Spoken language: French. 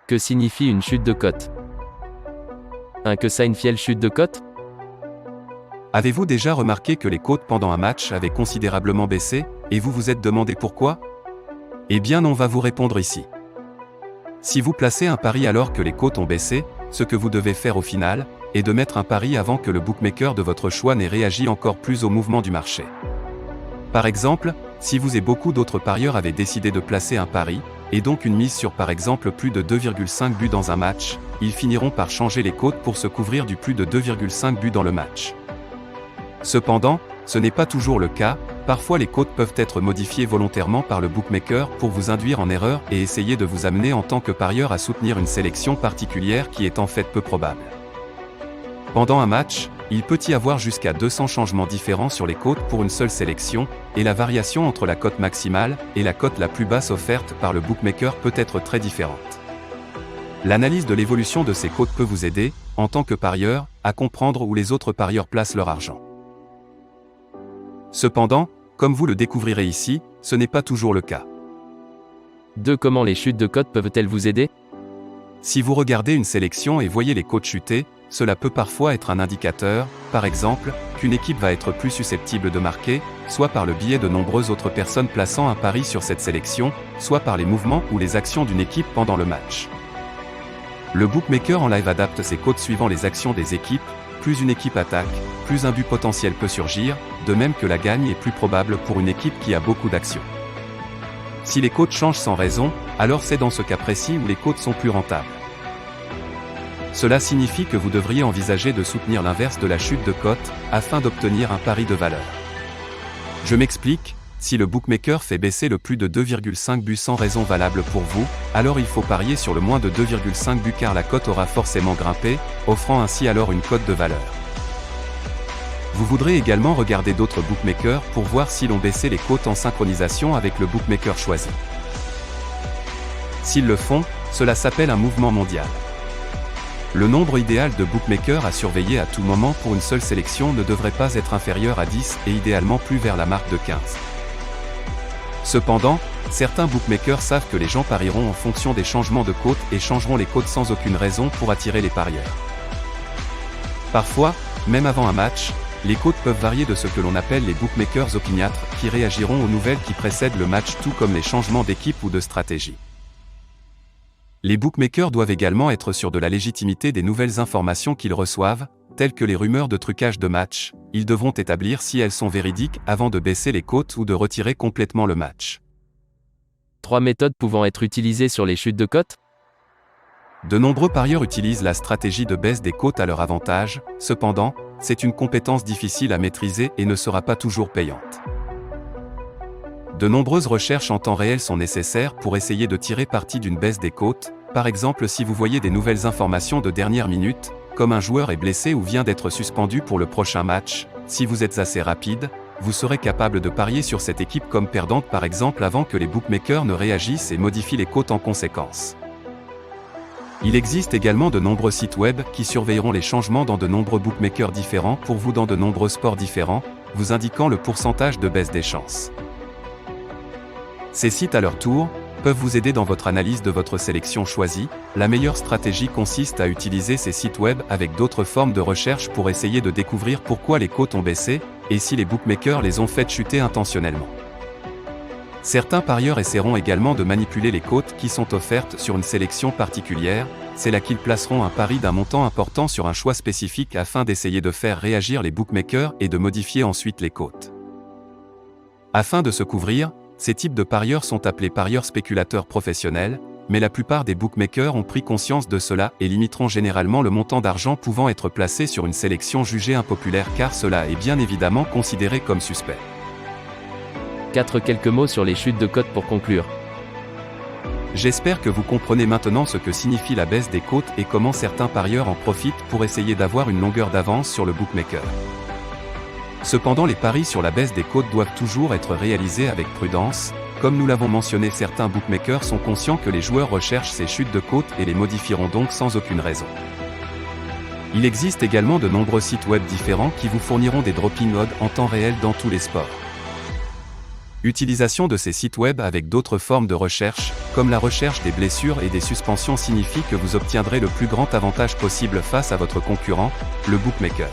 Que signifie une chute de cote? Que signifie chute de cote? Avez-vous déjà remarqué que les cotes pendant un match avaient considérablement baissé, et vous vous êtes demandé pourquoi? Eh bien on va vous répondre ici. Si vous placez un pari alors que les cotes ont baissé, ce que vous devez faire au final, est de mettre un pari avant que le bookmaker de votre choix n'ait réagi encore plus au mouvement du marché. Par exemple, si vous et beaucoup d'autres parieurs avaient décidé de placer un pari, et donc une mise sur par exemple plus de 2,5 buts dans un match, ils finiront par changer les cotes pour se couvrir du plus de 2,5 buts dans le match. Cependant, ce n'est pas toujours le cas, parfois les cotes peuvent être modifiées volontairement par le bookmaker pour vous induire en erreur et essayer de vous amener en tant que parieur à soutenir une sélection particulière qui est en fait peu probable. Pendant un match, il peut y avoir jusqu'à 200 changements différents sur les cotes pour une seule sélection, et la variation entre la cote maximale et la cote la plus basse offerte par le bookmaker peut être très différente. L'analyse de l'évolution de ces cotes peut vous aider, en tant que parieur, à comprendre où les autres parieurs placent leur argent. Cependant, comme vous le découvrirez ici, ce n'est pas toujours le cas. 2. Comment les chutes de cote peuvent-elles vous aider? Si vous regardez une sélection et voyez les cotes chuter, cela peut parfois être un indicateur, par exemple, qu'une équipe va être plus susceptible de marquer, soit par le biais de nombreuses autres personnes plaçant un pari sur cette sélection, soit par les mouvements ou les actions d'une équipe pendant le match. Le bookmaker en live adapte ses cotes suivant les actions des équipes. Plus une équipe attaque, plus un but potentiel peut surgir, de même que la gagne est plus probable pour une équipe qui a beaucoup d'actions. Si les cotes changent sans raison, alors c'est dans ce cas précis où les cotes sont plus rentables. Cela signifie que vous devriez envisager de soutenir l'inverse de la chute de cote, afin d'obtenir un pari de valeur. Je m'explique, si le bookmaker fait baisser le plus de 2,5 buts sans raison valable pour vous, alors il faut parier sur le moins de 2,5 buts car la cote aura forcément grimpé, offrant ainsi alors une cote de valeur. Vous voudrez également regarder d'autres bookmakers pour voir s'ils ont baissé les cotes en synchronisation avec le bookmaker choisi. S'ils le font, cela s'appelle un mouvement mondial. Le nombre idéal de bookmakers à surveiller à tout moment pour une seule sélection ne devrait pas être inférieur à 10 et idéalement plus vers la marque de 15. Cependant, certains bookmakers savent que les gens parieront en fonction des changements de cotes et changeront les cotes sans aucune raison pour attirer les parieurs. Parfois, même avant un match, les cotes peuvent varier de ce que l'on appelle les bookmakers opiniâtres qui réagiront aux nouvelles qui précèdent le match tout comme les changements d'équipe ou de stratégie. Les bookmakers doivent également être sûrs de la légitimité des nouvelles informations qu'ils reçoivent, telles que les rumeurs de trucage de match. Ils devront établir si elles sont véridiques avant de baisser les cotes ou de retirer complètement le match. 3 méthodes pouvant être utilisées sur les chutes de cote? De nombreux parieurs utilisent la stratégie de baisse des cotes à leur avantage, cependant, c'est une compétence difficile à maîtriser et ne sera pas toujours payante. De nombreuses recherches en temps réel sont nécessaires pour essayer de tirer parti d'une baisse des cotes, par exemple si vous voyez des nouvelles informations de dernière minute, comme un joueur est blessé ou vient d'être suspendu pour le prochain match, si vous êtes assez rapide, vous serez capable de parier sur cette équipe comme perdante par exemple avant que les bookmakers ne réagissent et modifient les cotes en conséquence. Il existe également de nombreux sites web qui surveilleront les changements dans de nombreux bookmakers différents pour vous dans de nombreux sports différents, vous indiquant le pourcentage de baisse des chances. Ces sites à leur tour, peuvent vous aider dans votre analyse de votre sélection choisie. La meilleure stratégie consiste à utiliser ces sites web avec d'autres formes de recherche pour essayer de découvrir pourquoi les cotes ont baissé, et si les bookmakers les ont faites chuter intentionnellement. Certains parieurs essaieront également de manipuler les cotes qui sont offertes sur une sélection particulière, c'est là qu'ils placeront un pari d'un montant important sur un choix spécifique afin d'essayer de faire réagir les bookmakers et de modifier ensuite les cotes. Afin de se couvrir, ces types de parieurs sont appelés parieurs spéculateurs professionnels, mais la plupart des bookmakers ont pris conscience de cela et limiteront généralement le montant d'argent pouvant être placé sur une sélection jugée impopulaire car cela est bien évidemment considéré comme suspect. 4. Quelques mots sur les chutes de cote pour conclure. J'espère que vous comprenez maintenant ce que signifie la baisse des cotes et comment certains parieurs en profitent pour essayer d'avoir une longueur d'avance sur le bookmaker. Cependant, les paris sur la baisse des cotes doivent toujours être réalisés avec prudence. Comme nous l'avons mentionné, certains bookmakers sont conscients que les joueurs recherchent ces chutes de cotes et les modifieront donc sans aucune raison. Il existe également de nombreux sites web différents qui vous fourniront des dropping odds en temps réel dans tous les sports. Utilisation de ces sites web avec d'autres formes de recherche, comme la recherche des blessures et des suspensions signifie que vous obtiendrez le plus grand avantage possible face à votre concurrent, le bookmaker.